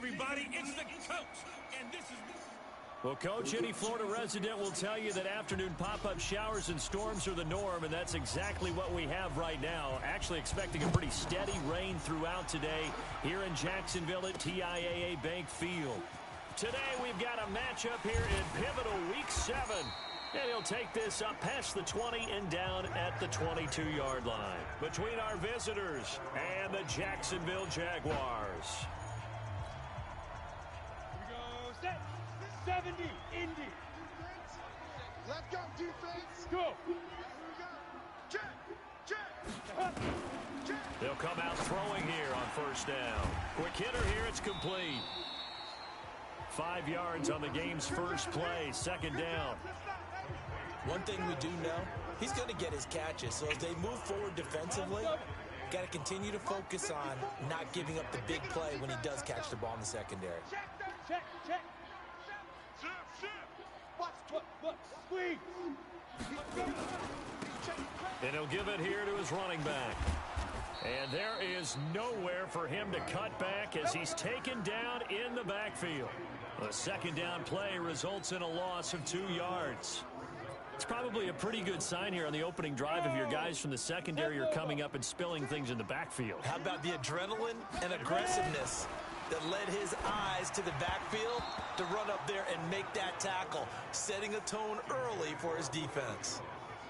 everybody. It's the coach, and this is... Well, Coach, any Florida resident will tell you that afternoon pop-up showers and storms are the norm, and that's exactly what we have right now. Actually expecting a pretty steady rain throughout today here in Jacksonville at TIAA Bank Field. Today we've got a matchup here in pivotal Week 7. And he'll take this up past the 20 and down at the 22-yard line between our visitors and the Jacksonville Jaguars. Here we go. Set. 70. Indy. Let's go, defense. Go. Here we go. Check. Check. Check. They'll come out throwing here on first down. Quick hitter here. It's complete. 5 yards on the game's first play. Second down. One thing we do know, he's going to get his catches. So as they move forward defensively, got to continue to focus on not giving up the big play when he does catch the ball in the secondary. Check. Look. Squeeze. And he'll give it here to his running back. And there is nowhere for him to cut back as he's taken down in the backfield. A second down play results in a loss of 2 yards. It's probably a pretty good sign here on the opening drive if your guys from the secondary are coming up and spilling things in the backfield. How about the adrenaline and aggressiveness that led his eyes to the backfield to run up there and make that tackle, setting a tone early for his defense.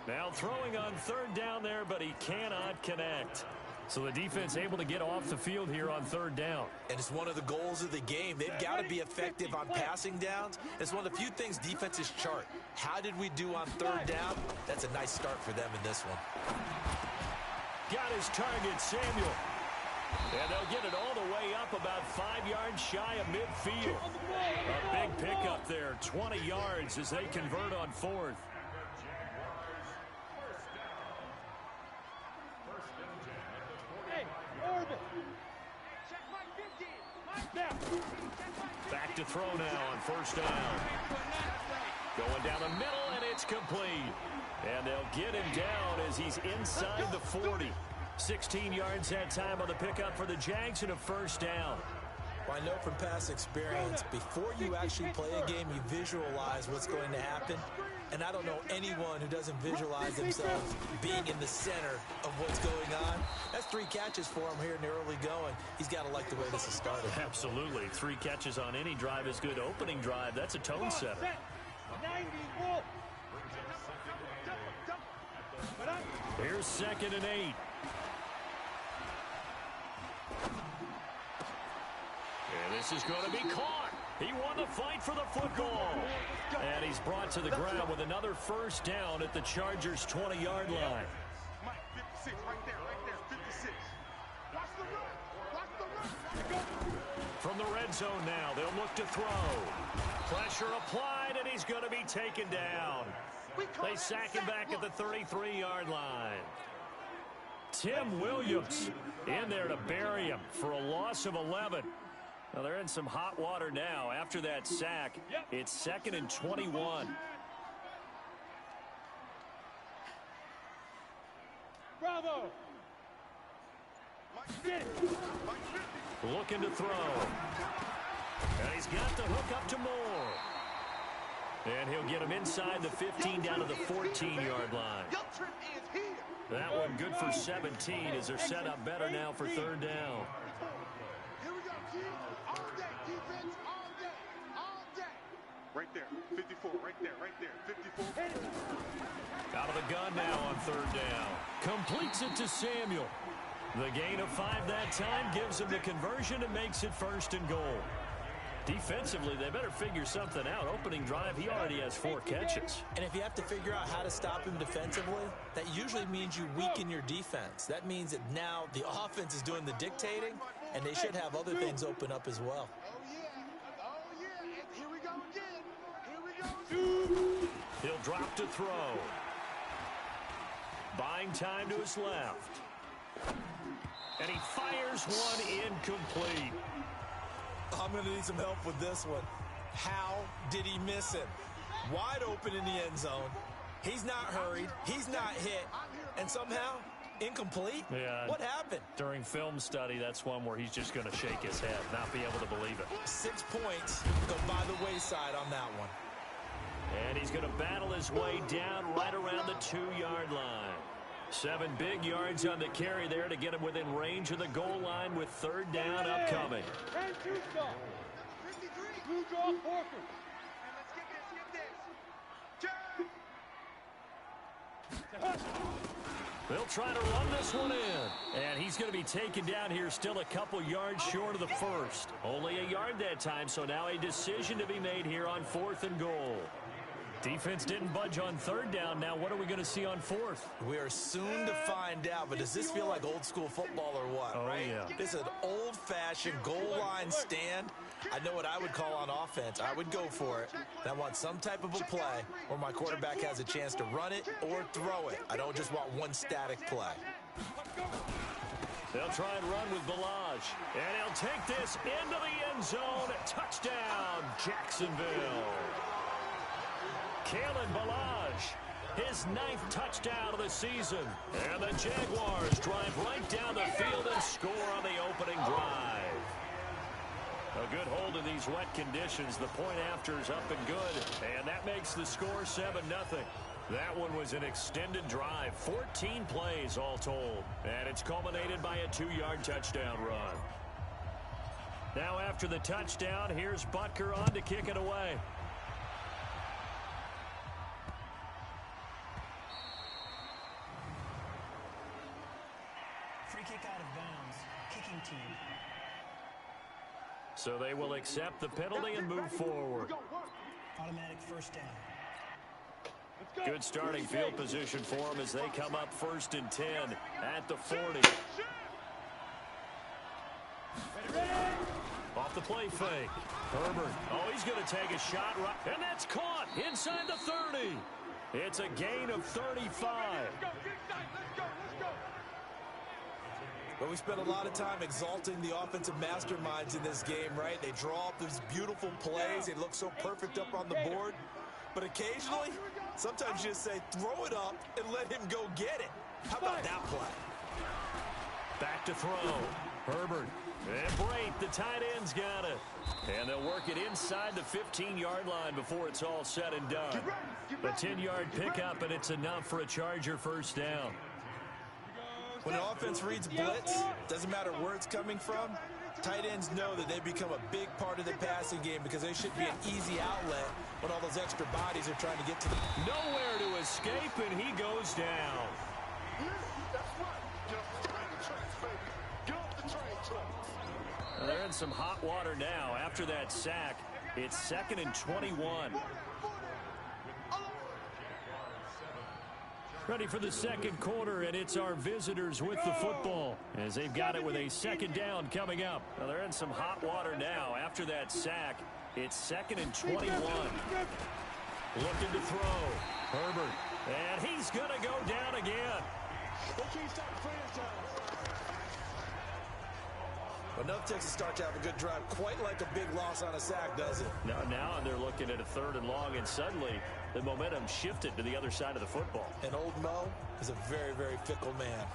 Now throwing on third down there, but he cannot connect. So the defense able to get off the field here on third down. And it's one of the goals of the game. They've got to be effective on passing downs. It's one of the few things defenses chart. How did we do on third down? That's a nice start for them in this one. Got his target, Samuel. And they'll get it all the way up about 5 yards shy of midfield. A big pickup there, 20 yards as they convert on fourth. Back to throw now on first down. Going down the middle, and it's complete. And they'll get him down as he's inside the 40. 16 yards that time on the pickup for the Jags and a first down. Well, I know from past experience, before you actually play a game, you visualize what's going to happen. And I don't know anyone who doesn't visualize themselves being in the center of what's going on. That's 3 catches for him here in the early going. He's got to like the way this has started. Absolutely. 3 catches on any drive is good. Opening drive, that's a tone setter. 90. Here's 2nd and 8. And this is going to be caught. He won the fight for the football. And he's brought to the ground with another first down at the Chargers' 20-yard line. Mike, 56, right there, 56. Watch the run. From the red zone now, they'll look to throw. Pressure applied, and he's going to be taken down. They sack him back at the 33-yard line. Tim Williams in there to bury him for a loss of 11. Well, they're in some hot water now. After that sack, it's 2nd and 21. Bravo. Looking to throw. And he's got the hook up to Moore. And he'll get him inside the 15 down to the 14-yard line. That one good for 17 as they're set up better now for third down. Right there, 54, right there, 54. Out of the gun now on third down. Completes it to Samuel. The gain of 5 that time gives him the conversion and makes it 1st and goal. Defensively, they better figure something out. Opening drive, he already has 4 catches. And if you have to figure out how to stop him defensively, that usually means you weaken your defense. That means that now the offense is doing the dictating, and they should have other things open up as well. He'll drop to throw. Buying time to his left. And he fires one incomplete. I'm going to need some help with this one. How did he miss it? Wide open in the end zone. He's not hurried. He's not hit. And somehow Incomplete? Yeah. What happened? During film study, that's one where he's just going to shake his head, not be able to believe it. 6 points go by the wayside on that one. And he's going to battle his way down right around the 2-yard line. 7 big yards on the carry there to get him within range of the goal line with 3rd down upcoming. And 2 stop. Blue draw Porker. They'll try to run this one in. And he's going to be taken down here still a couple yards short of the first. Only a yard that time, so now a decision to be made here on 4th and goal. Defense didn't budge on 3rd down. Now what are we going to see on 4th? We are soon to find out, but does this feel like old school football or what? Oh, right? yeah. This is an old-fashioned goal line stand. I know what I would call on offense. I would go for it. And I want some type of a play where my quarterback has a chance to run it or throw it. I don't just want one static play. They'll try and run with Balaj. And he'll take this into the end zone. Touchdown, Jacksonville. Kalen Balaj, his 9th touchdown of the season. And the Jaguars drive right down the field and score on the opening drive. A good hold in these wet conditions. The point after is up and good. And that makes the score 7-0. That one was an extended drive. 14 plays all told. And it's culminated by a 2-yard touchdown run. Now after the touchdown, here's Butker on to kick it away. Free kick out of bounds. Kicking team. So they will accept the penalty and move forward. Automatic 1st down. Good starting field position for them as they come up 1st and 10 at the 40. Off the play fake. Herbert. Oh, he's going to take a shot. Right, and that's caught inside the 30. It's a gain of 35. But we spent a lot of time exalting the offensive masterminds in this game, right? They draw up these beautiful plays. They look so perfect up on the board. But occasionally, sometimes you just say, throw it up and let him go get it. How about that play? Back to throw. Herbert. And Brate, the tight end's got it. And they'll work it inside the 15-yard line before it's all said and done. A 10-yard pickup, and it's enough for a Charger 1st down. When an offense reads blitz, doesn't matter where it's coming from, tight ends know that they become a big part of the passing game because they should be an easy outlet when all those extra bodies are trying to get to them. Nowhere to escape, and he goes down. They're in some hot water now. After that sack, it's 2nd and 21. Ready for the 2nd quarter, and it's our visitors with the football as they've got it with a 2nd down coming up. Now they're in some hot water now. After that sack, it's 2nd and 21. Looking to throw. Herbert. And he's going to go down again. Enough takes to start to have a good drive. Quite like a big loss on a sack, does it? Now they're looking at a 3rd and long, and suddenly the momentum shifted to the other side of the football. And old Mo is a very, very fickle man.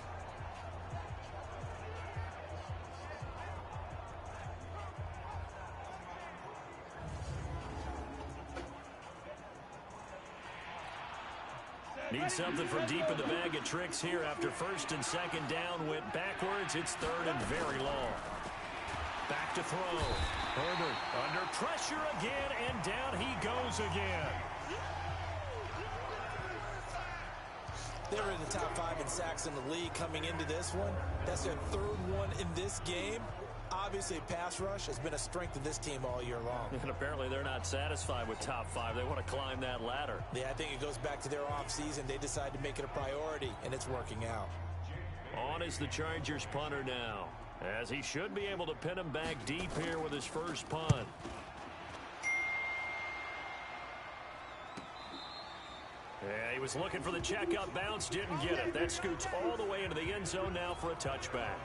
Need something from deep in the bag of tricks here after 1st and 2nd down went backwards. It's 3rd and very long. Back to throw. Herbert under pressure again, and down he goes again. They were in the top 5 in sacks in the league coming into this one. That's their 3rd one in this game. Obviously, pass rush has been a strength of this team all year long. And apparently they're not satisfied with top 5. They want to climb that ladder. Yeah, I think it goes back to their offseason. They decided to make it a priority, and it's working out. On is the Chargers punter now, as he should be able to pin him back deep here with his first punt. Yeah, he was looking for the checkup bounce, didn't get it. That scoots all the way into the end zone now for a touchback.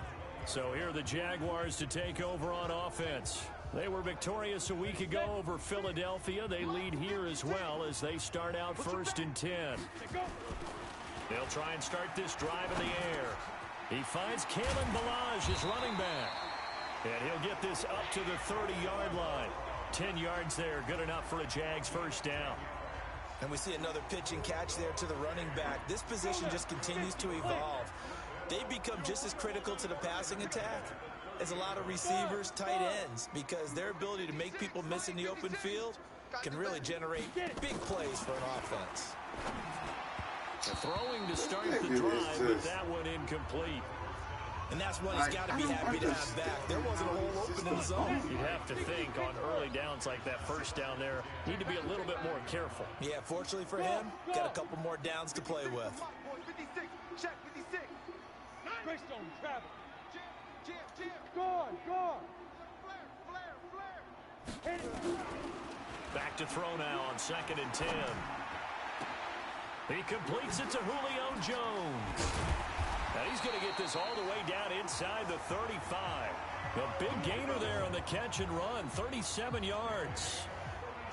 So here are the Jaguars to take over on offense. They were victorious a week ago over Philadelphia. They lead here as well as they start out 1st and 10. They'll try and start this drive in the air. He finds Kalen Ballage, his running back. And he'll get this up to the 30-yard line. 10 yards there, good enough for a Jags first down. And we see another pitch and catch there to the running back. This position just continues to evolve. They become just as critical to the passing attack as a lot of receivers, tight ends, because their ability to make people miss in the open field can really generate big plays for an offense. Throwing to start the drive, but that one incomplete. And that's one he's got to be happy to have back. There wasn't a hole open in the zone. You'd have to think on early downs like that first down there, need to be a little bit more careful. Yeah, fortunately for him, got a couple more downs to play with. 56, check 56. Greystone travel. Jam. Gone. Flare. Back to throw now on 2nd and 10. He completes it to Julio Jones. Now he's going to get this all the way down inside the 35. A big gainer there on the catch and run, 37 yards.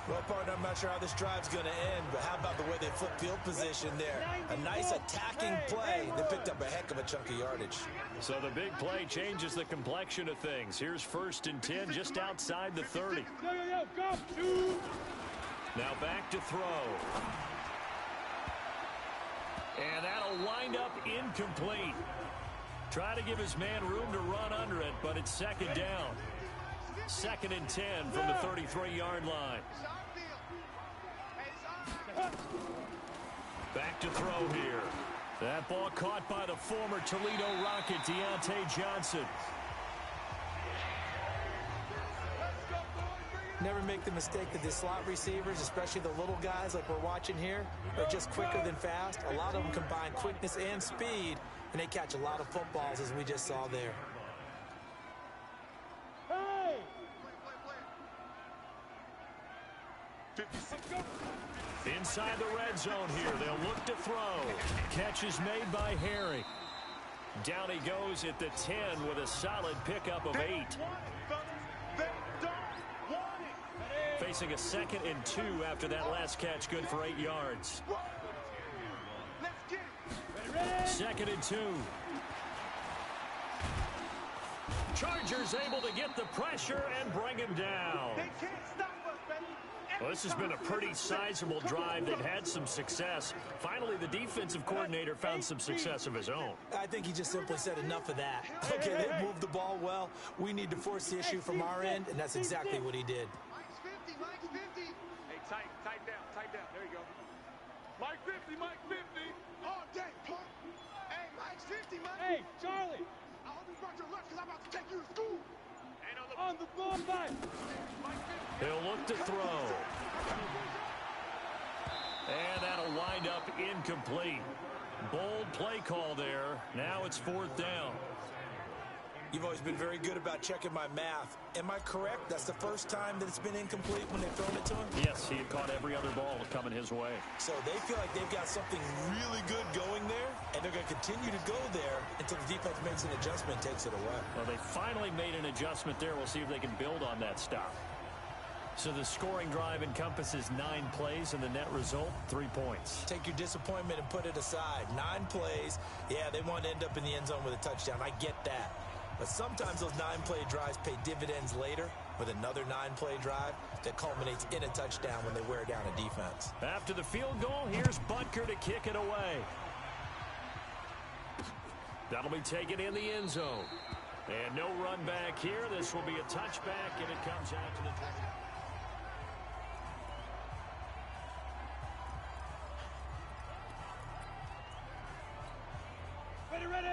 Well, partner, I'm not sure how this drive's going to end, but how about the way they flip field position there? A nice attacking play. They picked up a heck of a chunk of yardage. So the big play changes the complexion of things. Here's 1st and 10 just outside the 30. Go. Now back to throw. And that'll wind up incomplete. Try to give his man room to run under it, but it's 2nd down. 2nd and 10 from the 33-yard line. Back to throw here. That ball caught by the former Toledo Rocket, Deontay Johnson. Never make the mistake that the slot receivers, especially the little guys like we're watching here, are just quicker than fast. A lot of them combine quickness and speed, and they catch a lot of footballs, as we just saw there. Hey! Inside the red zone here, they'll look to throw. Catch is made by Harry. Down he goes at the 10 with a solid pickup of 8. Facing a 2nd and 2 after that last catch, good for 8 yards. 2nd and 2. Chargers able to get the pressure and bring him down. Well, this has been a pretty sizable drive. They've had some success. Finally, the defensive coordinator found some success of his own. I think he just simply said enough of that. Okay, they moved the ball well. We need to force the issue from our end, and that's exactly what he did. Mike's 50. Hey, tight down. There you go. Mike 50. All day, punk. Hey, Mike's 50, Mike. Hey, Charlie. I hope you brought your lunch because I'm about to take you to school. On the ball side. He'll look to throw. And that'll wind up incomplete. Bold play call there. Now it's 4th down. You've always been very good about checking my math. Am I correct? That's the first time that it's been incomplete when they've thrown it to him? Yes, he had caught every other ball coming his way. So they feel like they've got something really good going there, and they're going to continue to go there until the defense makes an adjustment and takes it away. Well, they finally made an adjustment there. We'll see if they can build on that stop. So the scoring drive encompasses 9 plays, and the net result, 3 points. Take your disappointment and put it aside. 9 plays. Yeah, they want to end up in the end zone with a touchdown. I get that. But sometimes those 9-play drives pay dividends later with another 9-play drive that culminates in a touchdown when they wear down a defense. After the field goal, here's Butker to kick it away. That'll be taken in the end zone. And no run back here. This will be a touchback, and it comes out to the...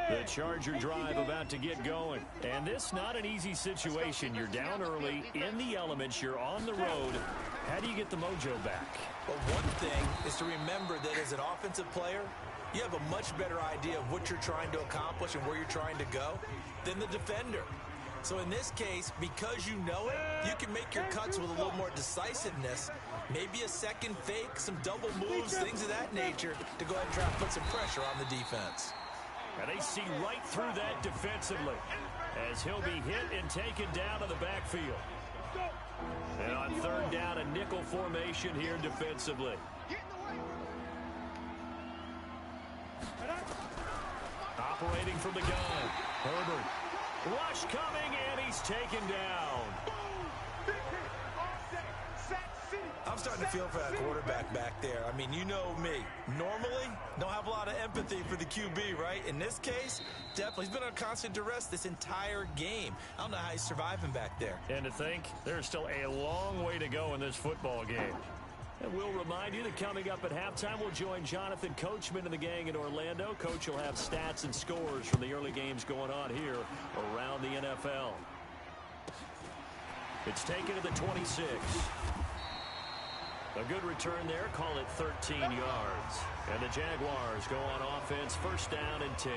The Charger drive about to get going. And this not an easy situation. You're down early, in the elements, you're on the road. How do you get the mojo back? Well, one thing is to remember that as an offensive player, you have a much better idea of what you're trying to accomplish and where you're trying to go than the defender. So in this case, because you know it, you can make your cuts with a little more decisiveness, maybe a second fake, some double moves, things of that nature, to go ahead and try to put some pressure on the defense. And they see right through that defensively as he'll be hit and taken down to the backfield. And on 3rd down, a nickel formation here defensively. operating from the gun. Herbert. Rush coming, and he's taken down. I'm starting to feel for that quarterback back there. I mean, you know me. Normally, don't have a lot of empathy for the QB, right? In this case, definitely. He's been on constant duress this entire game. I don't know how he's surviving back there. And to think, there's still a long way to go in this football game. And we'll remind you that coming up at halftime, we'll join Jonathan Coachman and the gang in Orlando. Coach will have stats and scores from the early games going on here around the NFL. It's taken to the 26. A good return there. Call it 13 yards. And the Jaguars go on offense, first down and 10.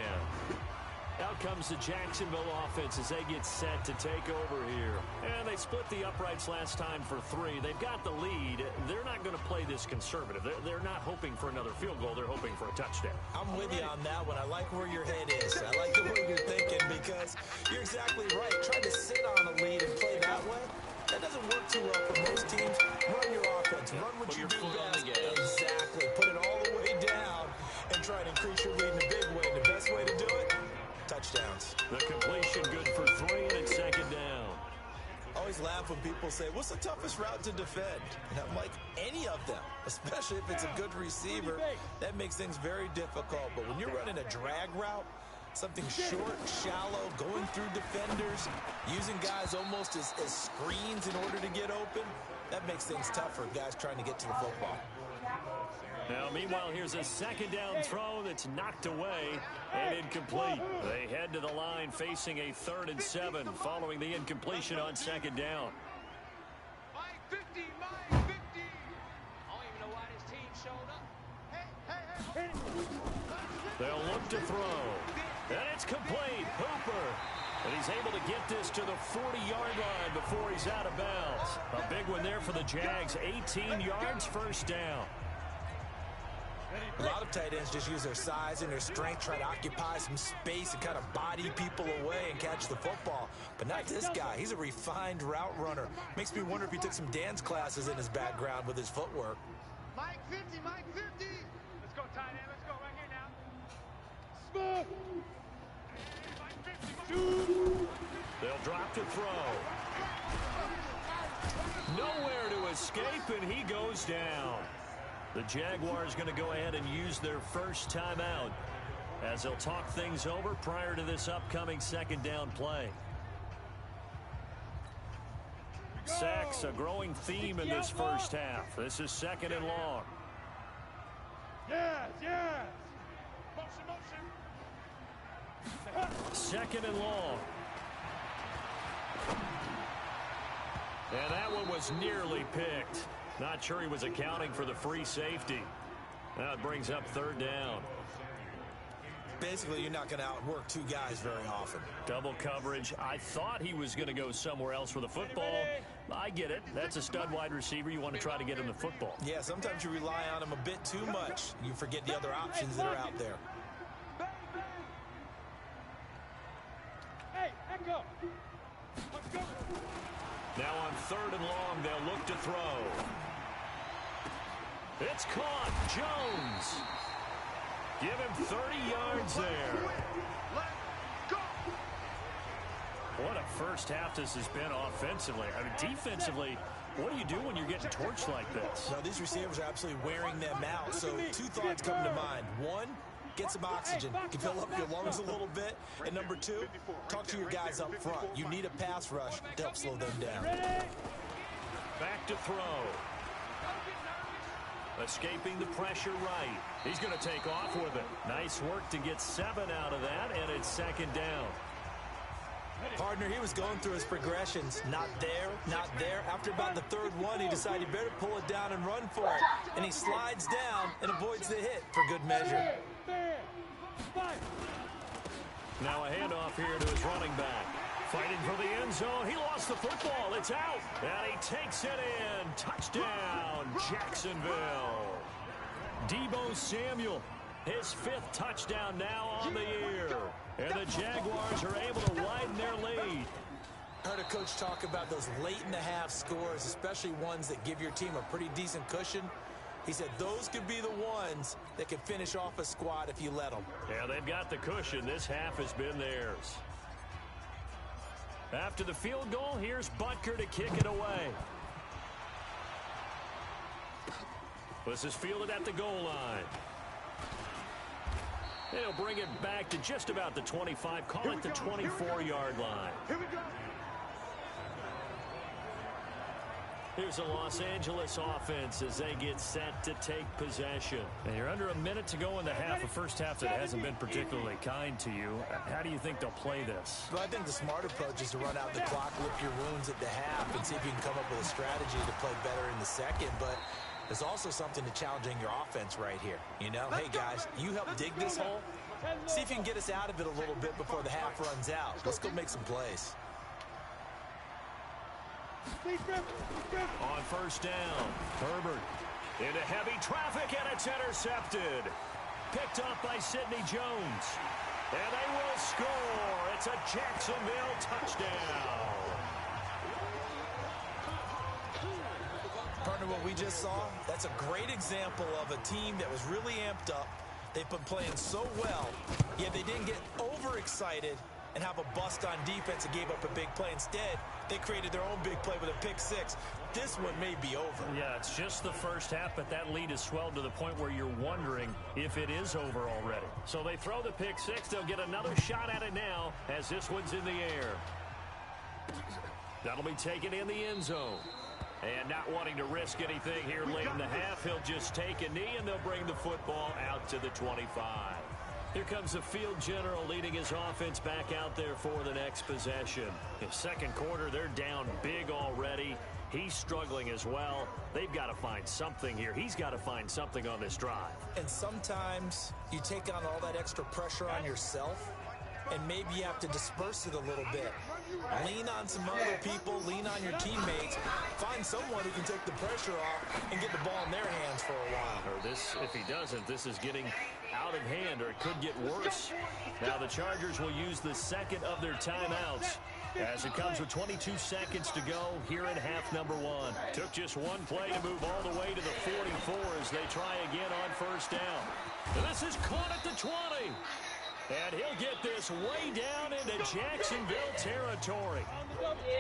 Out comes the Jacksonville offense as they get set to take over here. And they split the uprights last time for 3. They've got the lead. They're not going to play this conservative. They're not hoping for another field goal. They're hoping for a touchdown. I'm with you on that one. I like where your head is. I like the way you're thinking because you're exactly right. Trying to sit on a lead and play that way, that doesn't work too well for most teams. Run your offense. Run what you do best. Exactly. Put it all the way down and try to increase your lead in a big way. The best way to do it, touchdowns. The completion good for 3, and it's second down. I always laugh when people say, what's the toughest route to defend? And I'm like, any of them, especially if it's a good receiver. That makes things very difficult. But when you're running a drag route, something short, shallow, going through defenders, using guys almost as screens in order to get open, that makes things tough for guys trying to get to the football. Now, meanwhile, here's a second down throw that's knocked away and incomplete. They head to the line facing a 3rd and 7 following the incompletion on second down. Mike 50, Mike 50. I don't even know why this team showed up. Hey. They'll look to throw. And it's complete. Hooper. And he's able to get this to the 40-yard line before he's out of bounds. A big one there for the Jags. 18 yards, first down. A lot of tight ends just use their size and their strength, try to occupy some space and kind of body people away and catch the football. But not this guy. He's a refined route runner. Makes me wonder if he took some dance classes in his background with his footwork. Mike 50, Mike 50. Let's go, tight end. Let's go right here now. Smith. They'll drop to throw. Nowhere to escape, and he goes down. The Jaguars going to go ahead and use their first timeout as they'll talk things over prior to this upcoming second down play. Sacks, a growing theme in this first half. This is 2nd and long. Yes. Motion. 2nd and long. And that one was nearly picked. Not sure he was accounting for the free safety. Now it brings up 3rd down. Basically, you're not going to outwork 2 guys very often. Double coverage. I thought he was going to go somewhere else with the football. I get it. That's a stud wide receiver. You want to try to get him the football. Yeah, sometimes you rely on him a bit too much. You forget the other options that are out there. Hey, Echo. Let's go. Now on 3rd and long, they'll look to throw. It's caught. Jones. Give him 30 yards there. What a first half this has been offensively. I mean, defensively, what do you do when you're getting torched like this? Now, these receivers are absolutely wearing them out. So 2 thoughts come to mind. 1, get some oxygen. You can fill up your lungs a little bit. And number 2, talk to your guys up front. You need a pass rush to help slow them down. Back to throw. Escaping the pressure right. He's going to take off with it. Nice work to get 7 out of that, and it's 2nd down. Partner, he was going through his progressions. Not there, not there. After about the 3rd one, he decided he better pull it down and run for it. And he slides down and avoids the hit for good measure. Now a handoff here to his running back. Fighting for the end zone. He lost the football. It's out. And he takes it in. Touchdown, Jacksonville. Deebo Samuel, his 5th touchdown now on the year. And the Jaguars are able to widen their lead. Heard a coach talk about those late-in-the-half scores, especially ones that give your team a pretty decent cushion. He said those could be the ones that can finish off a squad if you let them. Yeah, they've got the cushion. This half has been theirs. After the field goal, here's Butker to kick it away. This is fielded at the goal line. They'll bring it back to just about the 25, call it the 24-yard line. Here we go. Here's a Los Angeles offense as they get set to take possession. And you're under a minute to go in the half, a first half that hasn't been particularly kind to you. How do you think they'll play this? Well, I think the smart approach is to run out the clock, lick your wounds at the half, and see if you can come up with a strategy to play better in the second. But there's also something to challenging your offense right here. You know, hey, guys, you help dig this hole. See if you can get us out of it a little bit before the half runs out. Let's go make some plays. On first down, Herbert into heavy traffic, and it's intercepted. Picked up by Sidney Jones. And they will score. It's a Jacksonville touchdown. Partner, what we just saw, that's a great example of a team that was really amped up. They've been playing so well, yet they didn't get overexcited and have a bust on defense and gave up a big play. Instead, they created their own big play with a pick six. This one may be over. Yeah, it's just the first half, but that lead has swelled to the point where you're wondering if it is over already. So they throw the pick six. They'll get another shot at it now as this one's in the air. That'll be taken in the end zone. And not wanting to risk anything here late in the half, he'll just take a knee, and they'll bring the football out to the 25. Here comes the field general leading his offense back out there for the next possession. In second quarter, they're down big already. He's struggling as well. They've got to find something here. He's got to find something on this drive. And sometimes you take on all that extra pressure on yourself, and maybe you have to disperse it a little bit. Lean on some other people, lean on your teammates. Find someone who can take the pressure off and get the ball in their hands for a while. Or this, if he doesn't, this is getting out of hand, or it could get worse. Now the Chargers will use the second of their timeouts as it comes with 22 seconds to go here in half number one. Took just one play to move all the way to the 44 as they try again on first down. And this is caught at the 20. And he'll get this way down into Jacksonville territory.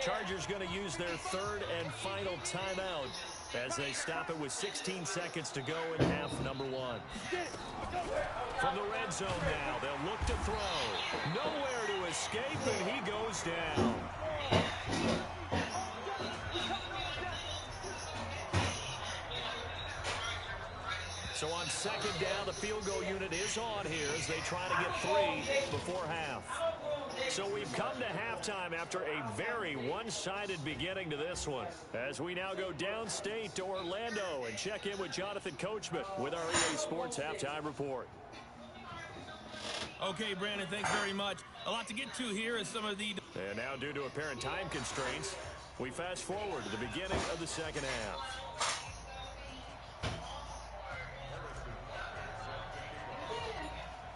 Chargers going to use their third and final timeout as they stop it with 16 seconds to go in half number one. From the red zone now, they'll look to throw. Nowhere to escape, and he goes down. So on second down, the field goal unit is on here as they try to get three before half. So we've come to halftime after a very one-sided beginning to this one. As we now go downstate to Orlando and check in with Jonathan Coachman with our EA Sports Halftime Report. Okay, Brandon, thanks very much. A lot to get to here as some of the... And now, due to apparent time constraints, we fast forward to the beginning of the second half.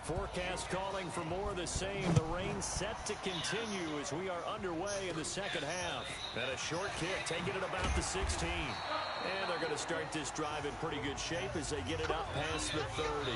Forecast calling for more of the same. The rain set to continue as we are underway in the second half. And a short kick, taking it about the 16. And they're going to start this drive in pretty good shape as they get it up past the 30.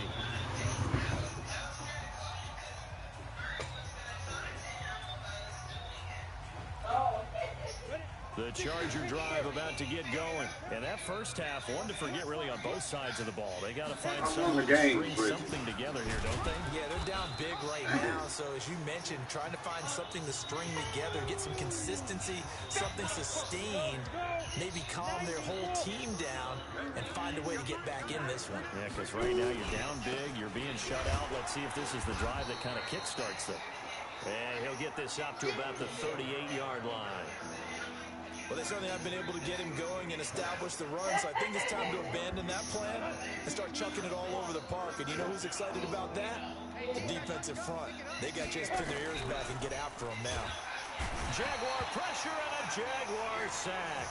The Charger drive about to get going. And that first half, one to forget really on both sides of the ball. They got to find something to string something together here, don't they? Yeah, they're down big right now. So as you mentioned, trying to find something to string together, get some consistency, something sustained, maybe calm their whole team down and find a way to get back in this one. Yeah, because right now you're down big, you're being shut out. Let's see if this is the drive that kind of kickstarts them. And he'll get this up to about the 38-yard line. Well, they certainly have been able to get him going and establish the run, so I think it's time to abandon that plan and start chucking it all over the park. And you know who's excited about that? The defensive front. They got to just pin their ears back and get after him now. Jaguar pressure and a Jaguar sack.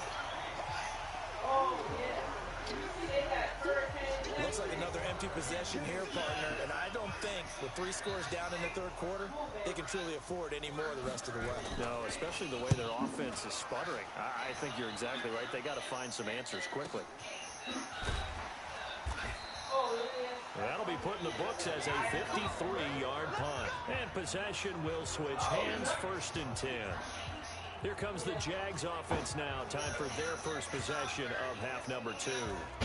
Oh, yeah. Looks like another empty possession here, partner, and I don't think with 3 scores down in the third quarter, they can truly afford any more the rest of the way. No, especially the way their offense is sputtering. I think you're exactly right. They got to find some answers quickly. That'll be put in the books as a 53-yard punt. And possession will switch hands, 1st and 10. Here comes the Jags offense now. Time for their first possession of half number 2.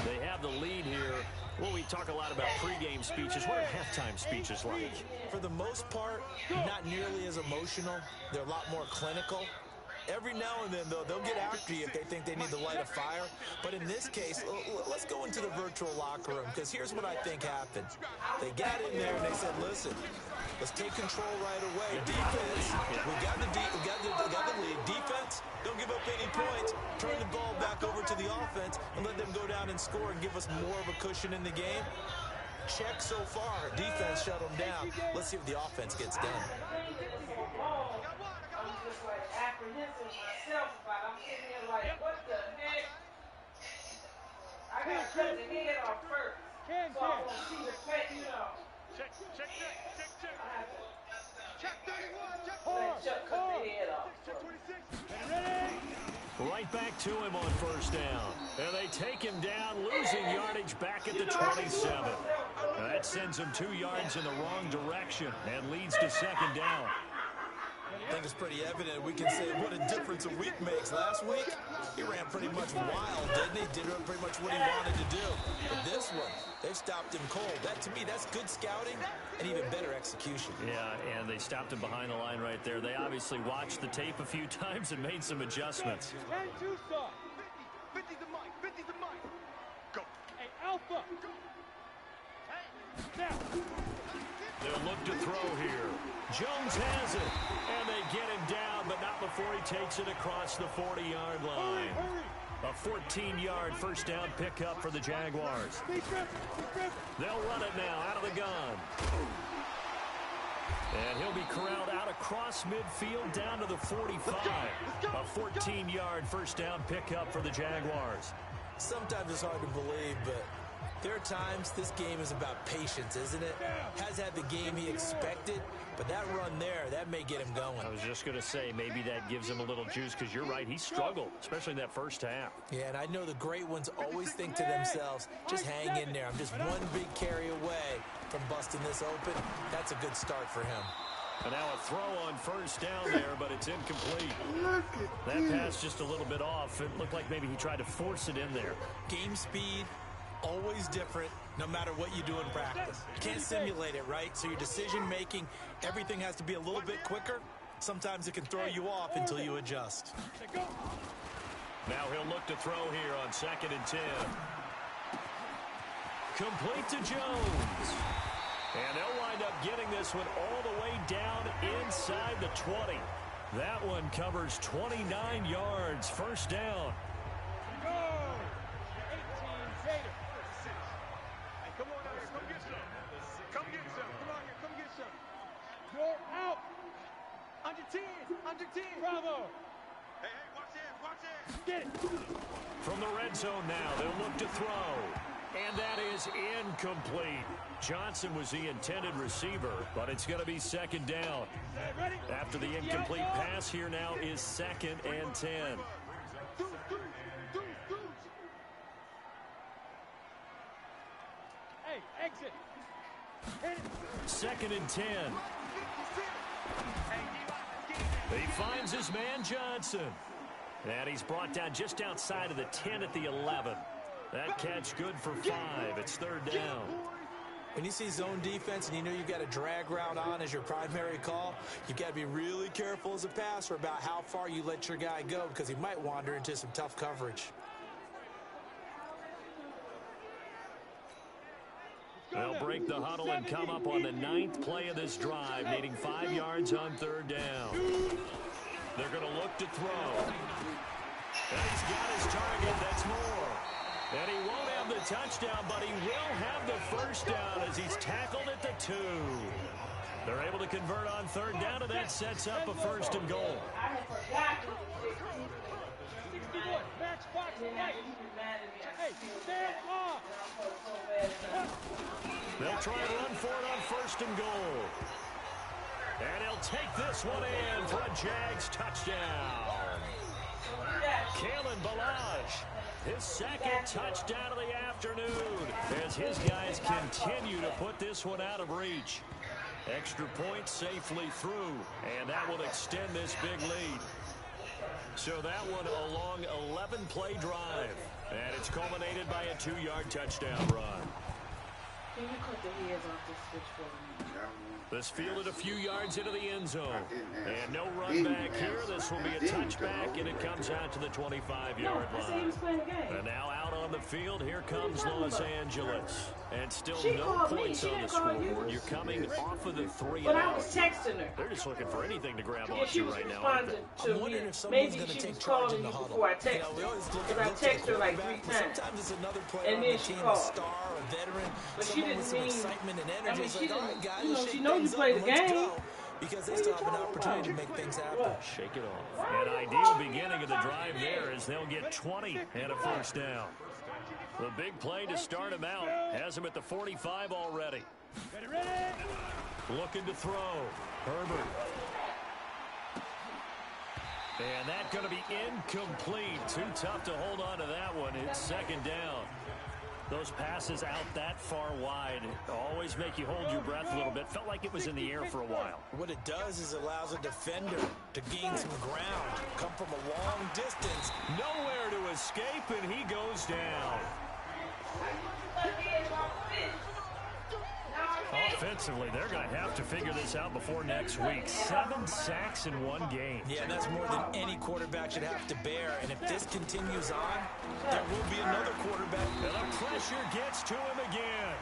They have the lead here. Well, we talk a lot about pregame speeches. What are halftime speeches like? For the most part, not nearly as emotional. They're a lot more clinical. Every now and then, though, they'll get after you if they think they need to light a fire. But in this case, let's go into the virtual locker room, because here's what I think happened. They got in there and they said, listen, let's take control right away. Defense, we got the lead. Defense, don't give up any points. Turn the ball back over to the offense and let them go down and score and give us more of a cushion in the game. Check so far. Defense shut them down. Let's see what the offense gets done. I'm just like apprehensive myself about it. I'm sitting here like, what the heck? I gotta cut the head off first. So I won't see the pet, you know. Check. I have to Check 31. Check let Chuck cut the head off. Check 26. Ready? Right back to him on 1st down. And they take him down, losing yardage back at the 27. That sends him 2 yards in the wrong direction and leads to 2nd down. I think it's pretty evident we can say what a difference a week makes. Last week, he ran pretty much wild, didn't he? Did pretty much what he wanted to do. But this one, they've stopped him cold. That, to me, that's good scouting and even better execution. Yeah, and they stopped him behind the line right there. They obviously watched the tape a few times and made some adjustments. 10-2 soft. 50 the mic. 50 the mic. Go. Hey, Alpha. Hey. Now. They'll look to throw here. Jones has it, and they get him down, but not before he takes it across the 40-yard line. A 14-yard 1st down pickup for the Jaguars. They'll run it now out of the gun. And he'll be corralled out across midfield down to the 45. A 14-yard 1st down pickup for the Jaguars. Sometimes it's hard to believe, but there are times this game is about patience, isn't it? Has had the game he expected, but that run there, that may get him going. I was just going to say, maybe that gives him a little juice, because you're right, he struggled, especially in that 1st half. Yeah, and I know the great ones always think to themselves, just hang in there. I'm just one big carry away from busting this open. That's a good start for him. And now a throw on 1st down there, but it's incomplete. That pass just a little bit off. It looked like maybe he tried to force it in there. Game speed, always different, no matter what you do in practice. You can't simulate it, right? So your decision-making, everything has to be a little bit quicker. Sometimes it can throw you off until you adjust. Now he'll look to throw here on 2nd and 10. Complete to Jones. And they'll wind up getting this one all the way down inside the 20. That one covers 29 yards. 1st down. Go. 18 Gator. Hey, come on out here. Come get some. Come get some. Come on here. Come get some. You're out. Under 10. Under 10. Bravo. Hey, watch this. Watch this. Get it. From the red zone now, they'll look to throw. And that is incomplete. Johnson was the intended receiver, but it's going to be 2nd down. Ready? After the incomplete pass, here now is 2nd and 10. Hey, exit. Hit it. 2nd and 10. He finds his man Johnson. And he's brought down just outside of the 10 at the 11. That catch good for 5. It's 3rd down. When you see zone defense and you know you've got a drag route on as your primary call, you've got to be really careful as a passer about how far you let your guy go, because he might wander into some tough coverage. They'll break the huddle and come up on the 9th play of this drive, needing 5 yards on 3rd down. They're going to look to throw. And he's got his target. That's more. And he won't have the touchdown, but he will have the 1st down as he's tackled at the 2. They're able to convert on 3rd down, and that sets up a 1st and goal. I had forgotten. 61. Max box right. Hey, stand off. They'll try and run for it on 1st and goal. And he'll take this one in for a Jags touchdown. Kalen Balaj, his second touchdown of the afternoon, as his guys continue to put this one out of reach. Extra point safely through, and that will extend this big lead. So that one a long 11-play drive, and it's culminated by a 2-yard touchdown run. Can you cut the heads off this switch for me? This fielded a few yards into the end zone. And no run back here. This will be a touchback, and it comes out to the 25-yard line. And now out on the field, here comes Los Angeles. And still no points on the scoreboard. You're coming off of the 3 But I was texting her. They're just looking for anything to grab Yeah, she onto was right now. responding to me. Maybe she was calling you before I texted her. Because I texted her like 3 times. Sometimes it's another player And on the then she team, called. a star, a veteran, But she someone didn't with some mean, excitement and I energy. mean, It's she like, all right, didn't, guys, you know, shake she know you things play up the and let's game. go. Because they still have an opportunity to make things happen. Shake it off. An ideal beginning of the drive there as they'll get 20 and a first down. The big play to start him out has him at the 45 already. Looking to throw. Herbert. And that's going to be incomplete. Too tough to hold on to that one. It's second down. Those passes out that far wide always make you hold your breath a little bit. Felt like it was in the air for a while. What it does is it allows a defender to gain some ground, come from a long distance. Nowhere to escape, and he goes down. Offensively, they're going to have to figure this out before next week. 7 sacks in one game. Yeah, and that's more than any quarterback should have to bear. And if this continues on, there will be another quarterback. And the pressure gets to him again.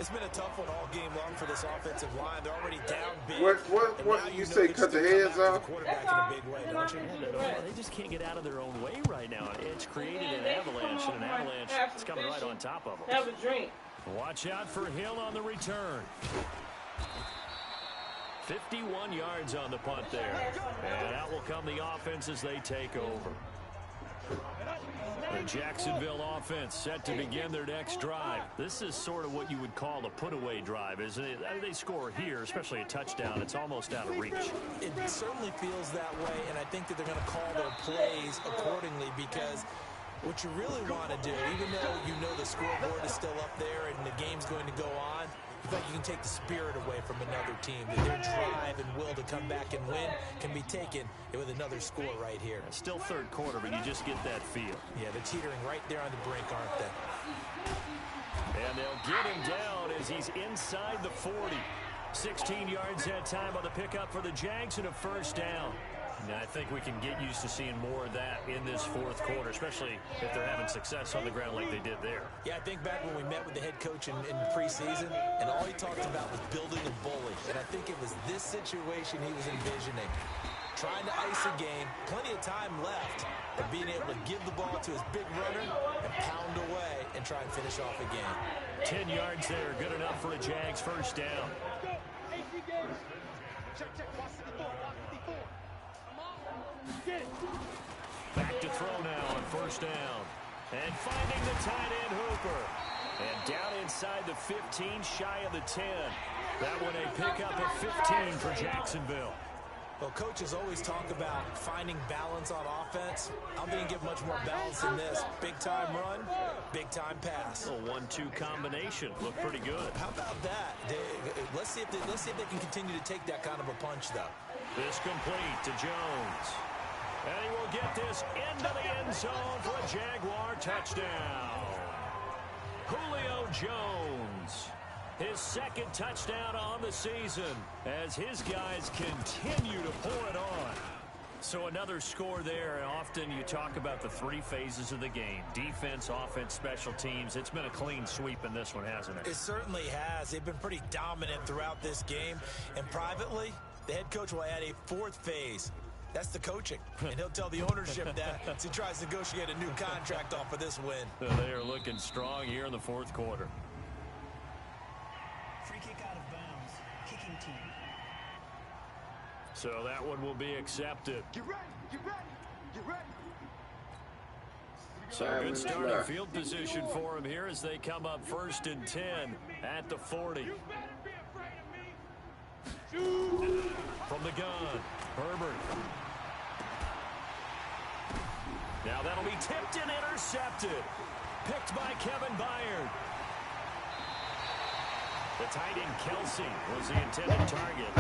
It's been a tough one all game long for this offensive line. They're already down big. What you say, cut the heads off? The quarterback in a big way, don't you? They just can't get out of their own way right now. It's created an avalanche, and an avalanche is coming right on top of them. Have a drink. Watch out for Hill on the return. 51 yards on the punt there. And out will come the offense as they take over. The Jacksonville offense set to begin their next drive. This is sort of what you would call a put-away drive, isn't it? They score here, especially a touchdown. It's almost out of reach. It certainly feels that way, and I think that they're going to call their plays accordingly because what you really want to do, even though you know the scoreboard is still up there and the game's going to go on, you feel like you can take the spirit away from another team. That their drive and will to come back and win can be taken with another score right here. It's still third quarter, but you just get that feel. Yeah, they're teetering right there on the brink, aren't they? And they'll get him down as he's inside the 40. 16 yards that time on the pickup for the Jags and a first down. And I think we can get used to seeing more of that in this fourth quarter, especially if they're having success on the ground like they did there. Yeah, I think back when we met with the head coach in preseason, and all he talked about was building a bully. And I think it was this situation he was envisioning. Trying to ice a game, plenty of time left, and being able to give the ball to his big runner and pound away and try and finish off a game. 10 yards there, good enough for a Jags first down. Back to throw now on first down. And finding the tight end Hooper. And down inside the 15, shy of the 10. That one a pickup of 15 for Jacksonville. Well, coaches always talk about finding balance on offense. I'm going to get much more balance than this. Big-time run, big-time pass. A 1-2 combination. Looked pretty good. How about that? Let's see if they can continue to take that kind of a punch, though. This complete to Jones. And he will get this into the end zone for a Jaguar touchdown. Julio Jones. His second touchdown on the season as his guys continue to pour it on. So another score there. And often you talk about the 3 phases of the game. Defense, offense, special teams. It's been a clean sweep in this one, hasn't it? It certainly has. They've been pretty dominant throughout this game. And privately, the head coach will add a 4th phase. That's the coaching. And he'll tell the ownership that as he tries to negotiate a new contract off of this win. They are looking strong here in the fourth quarter. Free kick out of bounds. Kicking team. So that one will be accepted. Get ready, get ready, get ready. So good starting field position for him here as they come up 1st and 10 at the 40. From the gun, Herbert. Now that'll be tipped and intercepted. Picked by Kevin Byard. The tight end Kelsey was the intended target.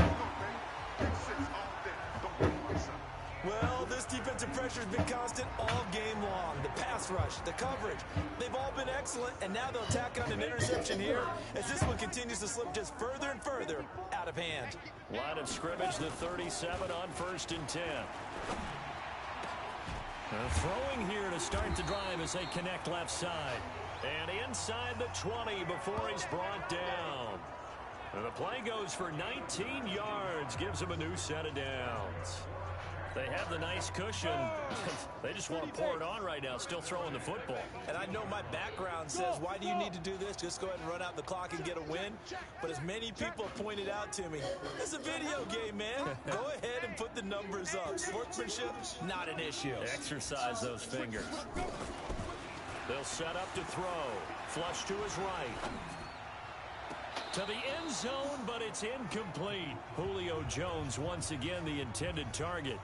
Well, this defensive pressure has been constant all game long. The pass rush, the coverage, they've all been excellent, and now they'll tack on an interception here as this one continues to slip just further and further out of hand. Line of scrimmage, the 37 on 1st and 10. Throwing here to start the drive as they connect left side. And inside the 20 before he's brought down. And the play goes for 19 yards, gives him a new set of downs. They have the nice cushion. They just want to pour it on right now, still throwing the football. And I know my background says, why do you need to do this? Just go ahead and run out the clock and get a win. But as many people have pointed out to me, it's a video game, man. Go ahead and put the numbers up. Sportsmanship, not an issue. Exercise those fingers. They'll set up to throw. Flush to his right. To the end zone, but it's incomplete. Julio Jones once again the intended target.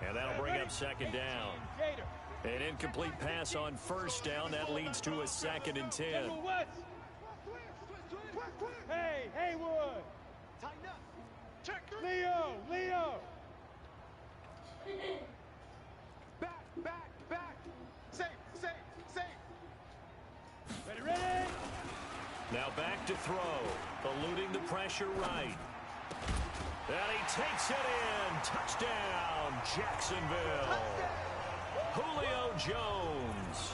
And that'll bring up 2nd down. An incomplete pass on 1st down. That leads to a 2nd and 10. Hey, Haywood. Tighten up. Check. Leo. Back. Safe. Ready. Now back to throw. Eluding the pressure right. And he takes it in. Touchdown, Jacksonville. Julio Jones.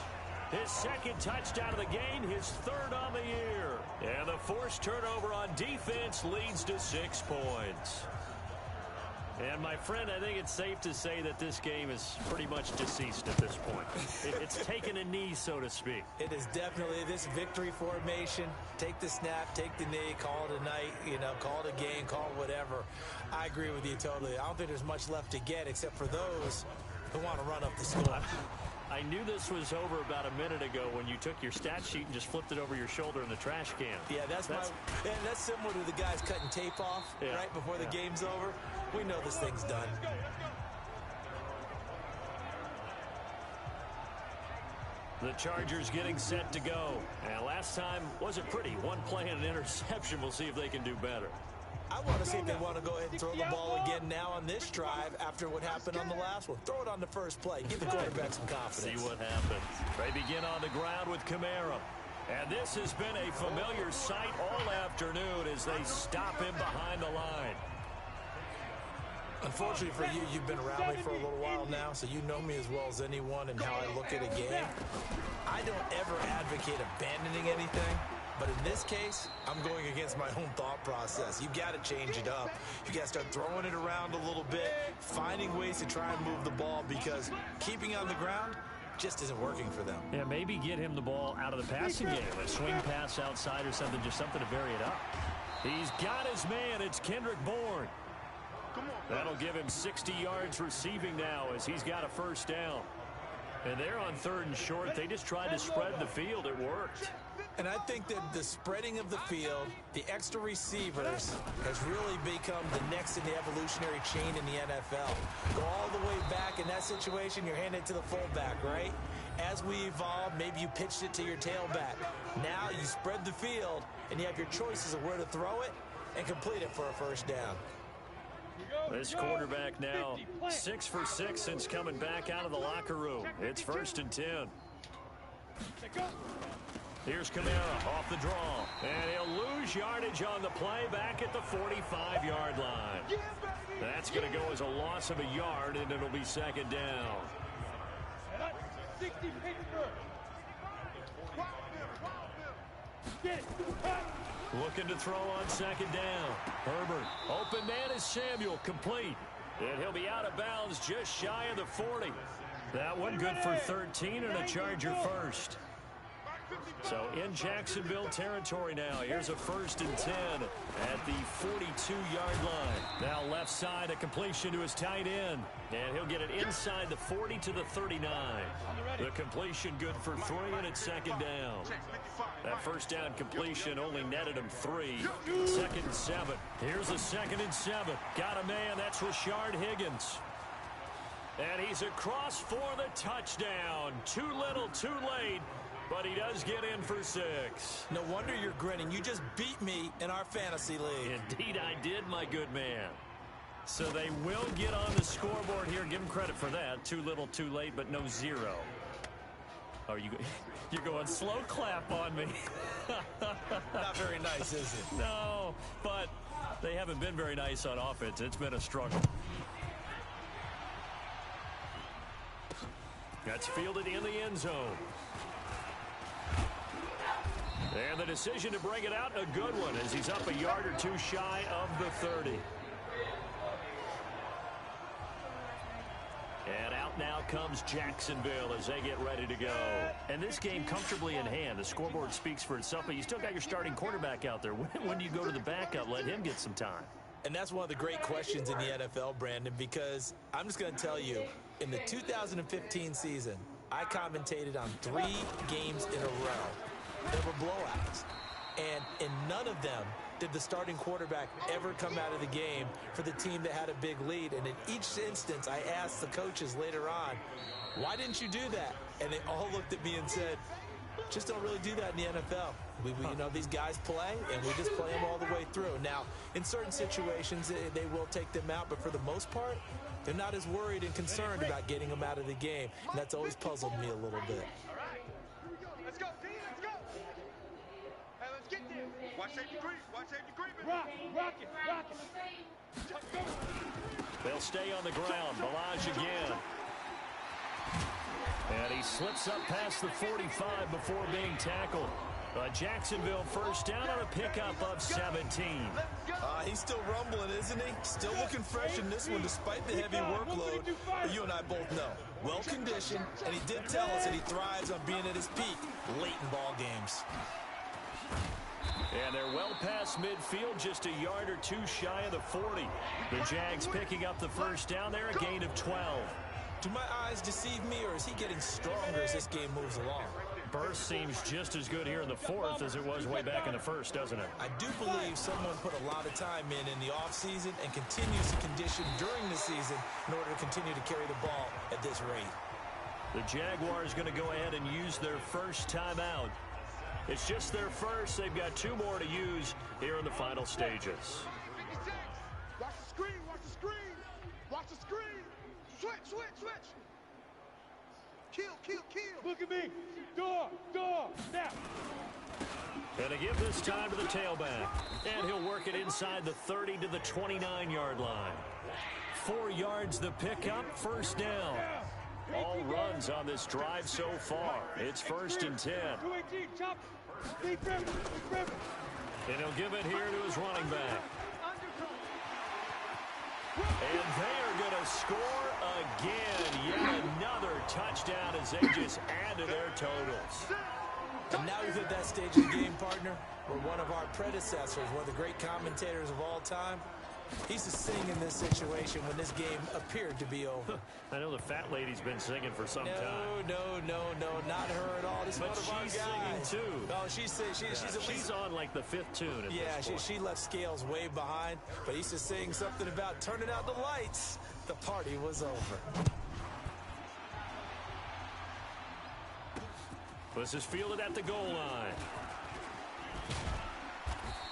His 2nd touchdown of the game, his 3rd on the year. And the forced turnover on defense leads to 6 points. And, my friend, I think it's safe to say that this game is pretty much deceased at this point. It's taken a knee, so to speak. It is definitely this victory formation. Take the snap, take the knee, call it a night, call it a game, call it whatever. I agree with you totally. I don't think there's much left to get except for those who want to run up the score. I knew this was over about a minute ago when you took your stat sheet and just flipped it over your shoulder in the trash can. Yeah, that's similar to the guys cutting tape off right before the game's over. We know this thing's done. The Chargers getting set to go. And last time wasn't pretty. One play and an interception. We'll see if they can do better. I want to see if they want to go ahead and throw the ball again now on this drive after what happened on the last one. Throw it on the first play. Give the quarterback some confidence. See what happens. They begin on the ground with Kamara. And this has been a familiar sight all afternoon as they stop him behind the line. Unfortunately for you, you've been around me for a little while now, so you know me as well as anyone and how I look at a game. I don't ever advocate abandoning anything. But in this case, I'm going against my own thought process. You got to change it up. You got to start throwing it around a little bit, finding ways to try and move the ball because keeping on the ground just isn't working for them. Yeah, maybe get him the ball out of the passing game. A swing pass outside or something, just something to vary it up. He's got his man. It's Kendrick Bourne. That'll give him 60 yards receiving now as he's got a 1st down. And they're on 3rd and short. They just tried to spread the field. It worked. And I think that the spreading of the field, the extra receivers, has really become the next in the evolutionary chain in the NFL. Go all the way back in that situation, you're handed to the fullback, right? As we evolve, maybe you pitched it to your tailback. Now you spread the field, and you have your choices of where to throw it and complete it for a 1st down. This quarterback now 6 for 6 since coming back out of the locker room. It's 1st and 10. Here's Kamara off the draw. And he'll lose yardage on the play back at the 45-yard line. That's going to go as a loss of a yard, and it'll be 2nd down. 60 Pittsburgh. Get it. Looking to throw on 2nd down. Herbert. Open man is Samuel. Complete. And he'll be out of bounds just shy of the 40. That one good for 13 and a Charger 1st. So in Jacksonville territory now. Here's a 1st and 10 at the 42-yard line. Now left side, a completion to his tight end. And he'll get it inside the 40 to the 39. The completion good for 3, and it's 2nd down. That 1st down completion only netted him 3. 2nd and 7. Here's a 2nd and 7. Got a man. That's Rashard Higgins. And he's across for the touchdown. Too little, too late. But he does get in for 6. No wonder you're grinning. You just beat me in our fantasy league. Indeed I did, my good man. So they will get on the scoreboard here. Give him credit for that. Too little, too late, but no 0. Oh, you're going slow clap on me. Not very nice, is it? No, but they haven't been very nice on offense. It's been a struggle. That's fielded in the end zone. And the decision to bring it out, a good one, as he's up a yard or 2 shy of the 30. And out now comes Jacksonville as they get ready to go. And this game comfortably in hand. The scoreboard speaks for itself, but you still got your starting quarterback out there. When do you go to the backup? Let him get some time. And that's one of the great questions in the NFL, Brandon, because I'm just going to tell you, in the 2015 season, I commentated on 3 games in a row. There were blowouts. And in none of them did the starting quarterback ever come out of the game for the team that had a big lead. And in each instance, I asked the coaches later on, why didn't you do that? And they all looked at me and said, just don't really do that in the NFL. You know, these guys play, and we just play them all the way through. Now, in certain situations, they will take them out, but for the most part, they're not as worried and concerned about getting them out of the game. And that's always puzzled me a little bit. Let's go, D, let's go. Hey, let's get there. Watch safety creep, watch safety creeping. Rock it. They'll stay on the ground. Balaj again. And he slips up past the 45 before being tackled. Jacksonville 1st down on a pickup of 17. He's still rumbling, isn't he? Still looking fresh in this one despite the heavy workload. But you and I both know. Well-conditioned, and he did tell us that he thrives on being at his peak late in ball games. And they're well past midfield, just a yard or 2 shy of the 40. The Jags picking up the 1st down there, a gain of 12. Do my eyes deceive me, or is he getting stronger as this game moves along? Burst seems just as good here in the 4th as it was way back in the 1st, doesn't it? I do believe someone put a lot of time in the offseason and continues to condition during the season in order to continue to carry the ball at this rate. The Jaguars going to go ahead and use their 1st timeout. It's just their 1st. They've got 2 more to use here in the final stages. 56. Watch the screen, watch the screen. Watch the screen. Switch. Kill. Look at me. Door, now. And they give this time to the tailback. And he'll work it inside the 30 to the 29-yard line. 4 yards the pickup, 1st down. All runs on this drive so far. It's 1st and 10. 218, chop. And he'll give it here to his running back. And they are going to score again. Yet another touchdown as they just add to their totals. And now we've hit that stage of the game, partner, where one of our predecessors, one of the great commentators of all time, he used to sing in this situation when this game appeared to be over. I know the fat lady's been singing for some time. No, not her at all. This but one of our she's guys. singing too. Oh, she's on like the 5th tune. She left Scales way behind, but he used to sing something about turning out the lights. The party was over. This is fielded at the goal line.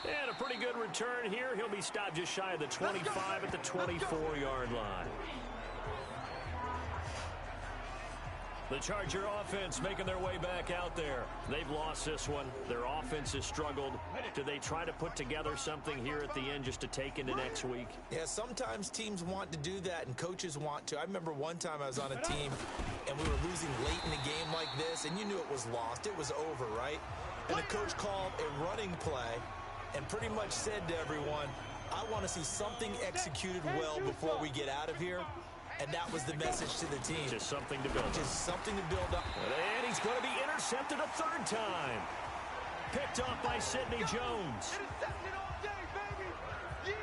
And a pretty good return here. He'll be stopped just shy of the 25 at the 24-yard line. The Charger offense making their way back out there. They've lost this one. Their offense has struggled. Do they try to put together something here at the end just to take into next week? Yeah, sometimes teams want to do that and coaches want to. I remember one time I was on a team and we were losing late in a game like this, and you knew it was lost. It was over, right? And the coach called a running play and pretty much said to everyone, I want to see something executed well before we get out of here. And that was the message to the team. Just something to build up. Just something to build up. And he's going to be intercepted a third time. Picked off by Sidney Jones. Intercepted all day, baby. Yeah.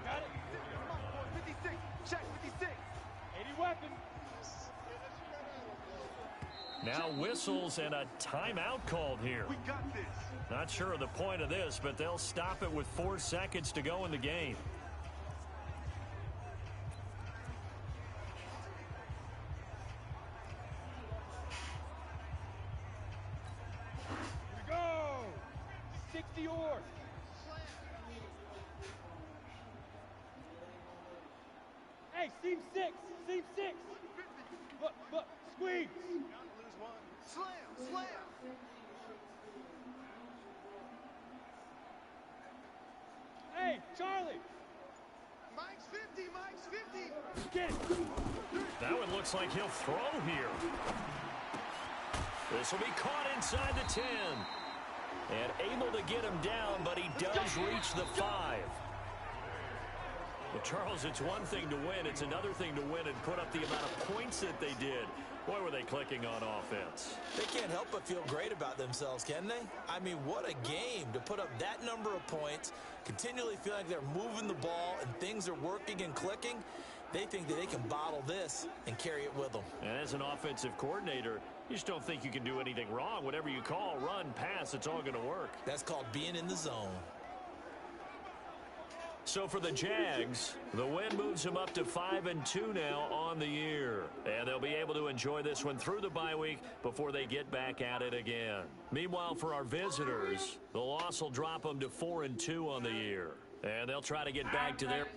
Got it. 56. Check 56. 80 weapons. Now whistles and a timeout called here. We got this. Not sure of the point of this, but they'll stop it with 4 seconds to go in the game. Here we go. 60 or. Hey, seam 6. Seam 6. Look, squeeze. Lose one. Slam. Hey, Charlie. Mike's 50. Mike's 50. Get it. That one looks like he'll throw here. This will be caught inside the 10. And able to get him down, but he does reach the 5. Well, Charles, it's one thing to win. It's another thing to win and put up the amount of points that they did. Boy, were they clicking on offense. They can't help but feel great about themselves, can they? I mean, what a game to put up that number of points, continually feel like they're moving the ball and things are working and clicking. They think that they can bottle this and carry it with them. And as an offensive coordinator, you just don't think you can do anything wrong. Whatever you call, run, pass, it's all going to work. That's called being in the zone. So for the Jags, the win moves them up to 5-2 now on the year. And they'll be able to enjoy this one through the bye week before they get back at it again. Meanwhile, for our visitors, the loss will drop them to 4-2 on the year. And they'll try to get back to their